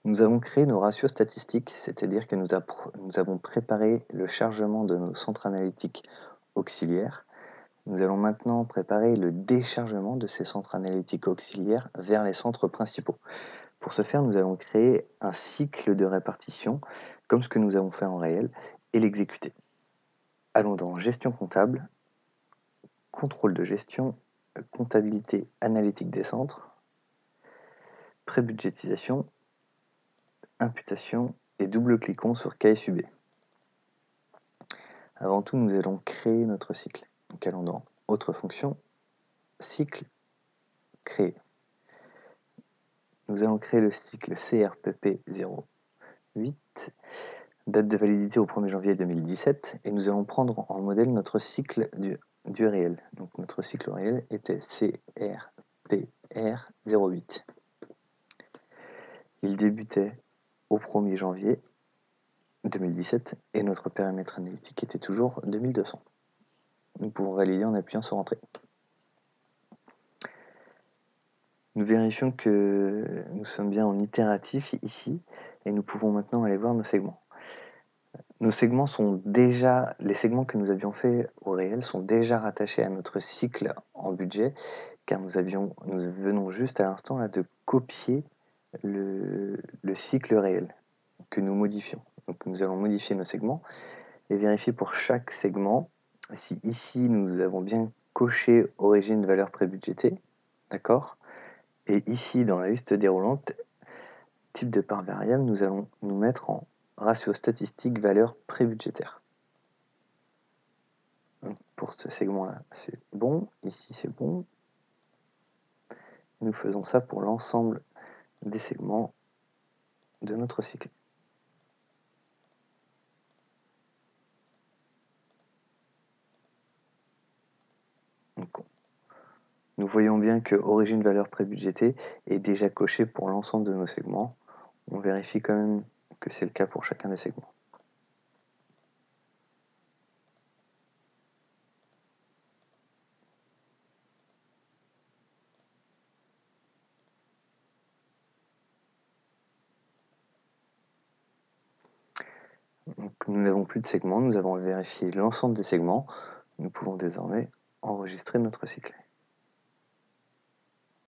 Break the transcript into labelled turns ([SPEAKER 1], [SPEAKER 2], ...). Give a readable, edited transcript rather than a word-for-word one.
[SPEAKER 1] Nous avons créé nos ratios statistiques, c'est-à-dire que nous avons préparé le chargement de nos centres analytiques auxiliaires. Nous allons maintenant préparer le déchargement de ces centres analytiques auxiliaires vers les centres principaux. Pour ce faire, nous allons créer un cycle de répartition, comme ce que nous avons fait en réel, et l'exécuter. Allons dans Gestion comptable, Contrôle de gestion, Comptabilité analytique des centres, Prébudgétisation, Imputation, et double-cliquons sur KSUB. Avant tout, nous allons créer notre cycle. Donc allons dans Autre fonction, Cycle, Créer. Nous allons créer le cycle CRPP08, date de validité au 1er janvier 2017, et nous allons prendre en modèle notre cycle du réel. Donc notre cycle réel était CRPR08. Il débutait au 1er janvier 2017 et notre périmètre analytique était toujours 2200. Nous pouvons valider en appuyant sur Entrée. Nous vérifions que nous sommes bien en itératif ici et nous pouvons maintenant aller voir nos segments. Nos segments sont déjà, les segments que nous avions fait au réel sont déjà rattachés à notre cycle en budget car nous venons juste à l'instant là de copier le cycle réel que nous modifions. Donc nous allons modifier nos segments et vérifier pour chaque segment si ici nous avons bien coché origine valeur prébudgétée, d'accord. Et ici, dans la liste déroulante, type de part variable, nous allons nous mettre en ratio statistique valeur prébudgétaire. Donc pour ce segment-là, c'est bon. Ici, c'est bon. Nous faisons ça pour l'ensemble des segments de notre cycle. Donc, nous voyons bien que origine valeur prébudgétée est déjà coché pour l'ensemble de nos segments. On vérifie quand même que c'est le cas pour chacun des segments. Donc, nous n'avons plus de segments, nous avons vérifié l'ensemble des segments. Nous pouvons désormais enregistrer notre cycle.